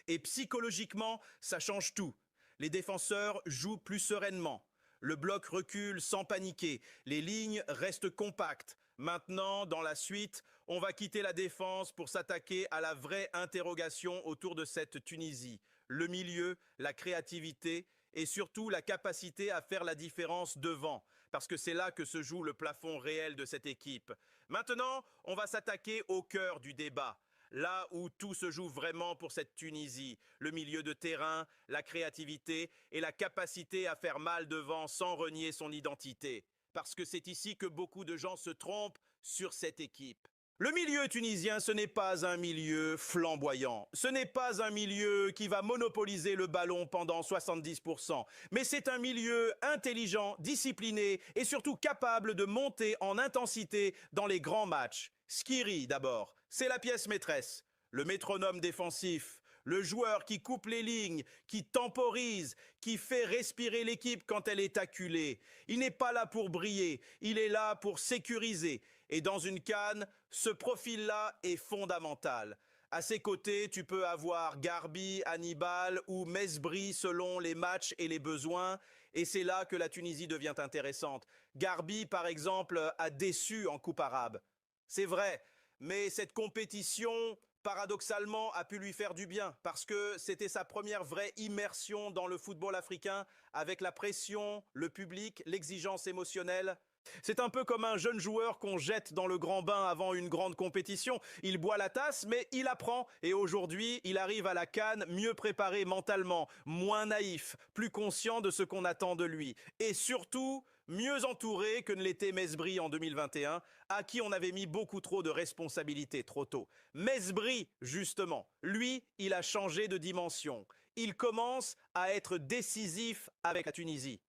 Et psychologiquement, ça change tout. Les défenseurs jouent plus sereinement. Le bloc recule sans paniquer. Les lignes restent compactes. Maintenant, dans la suite, on va quitter la défense pour s'attaquer à la vraie interrogation autour de cette Tunisie. Le milieu, la créativité et surtout la capacité à faire la différence devant. Parce que c'est là que se joue le plafond réel de cette équipe. Maintenant, on va s'attaquer au cœur du débat. Là où tout se joue vraiment pour cette Tunisie, le milieu de terrain, la créativité et la capacité à faire mal devant sans renier son identité. Parce que c'est ici que beaucoup de gens se trompent sur cette équipe. Le milieu tunisien, ce n'est pas un milieu flamboyant. Ce n'est pas un milieu qui va monopoliser le ballon pendant 70%. Mais c'est un milieu intelligent, discipliné et surtout capable de monter en intensité dans les grands matchs. Skiri d'abord, c'est la pièce maîtresse. Le métronome défensif, le joueur qui coupe les lignes, qui temporise, qui fait respirer l'équipe quand elle est acculée. Il n'est pas là pour briller, il est là pour sécuriser. Et dans une CAN, ce profil-là est fondamental. À ses côtés, tu peux avoir Garbi, Hannibal ou Mesbri selon les matchs et les besoins. Et c'est là que la Tunisie devient intéressante. Garbi, par exemple, a déçu en Coupe arabe. C'est vrai, mais cette compétition, paradoxalement, a pu lui faire du bien parce que c'était sa première vraie immersion dans le football africain avec la pression, le public, l'exigence émotionnelle. C'est un peu comme un jeune joueur qu'on jette dans le grand bain avant une grande compétition. Il boit la tasse, mais il apprend. Et aujourd'hui, il arrive à la CAN mieux préparé mentalement, moins naïf, plus conscient de ce qu'on attend de lui. Et surtout, mieux entouré que ne l'était Mesbri en 2021, à qui on avait mis beaucoup trop de responsabilités trop tôt. Mesbri, justement, lui, il a changé de dimension. Il commence à être décisif avec la Tunisie.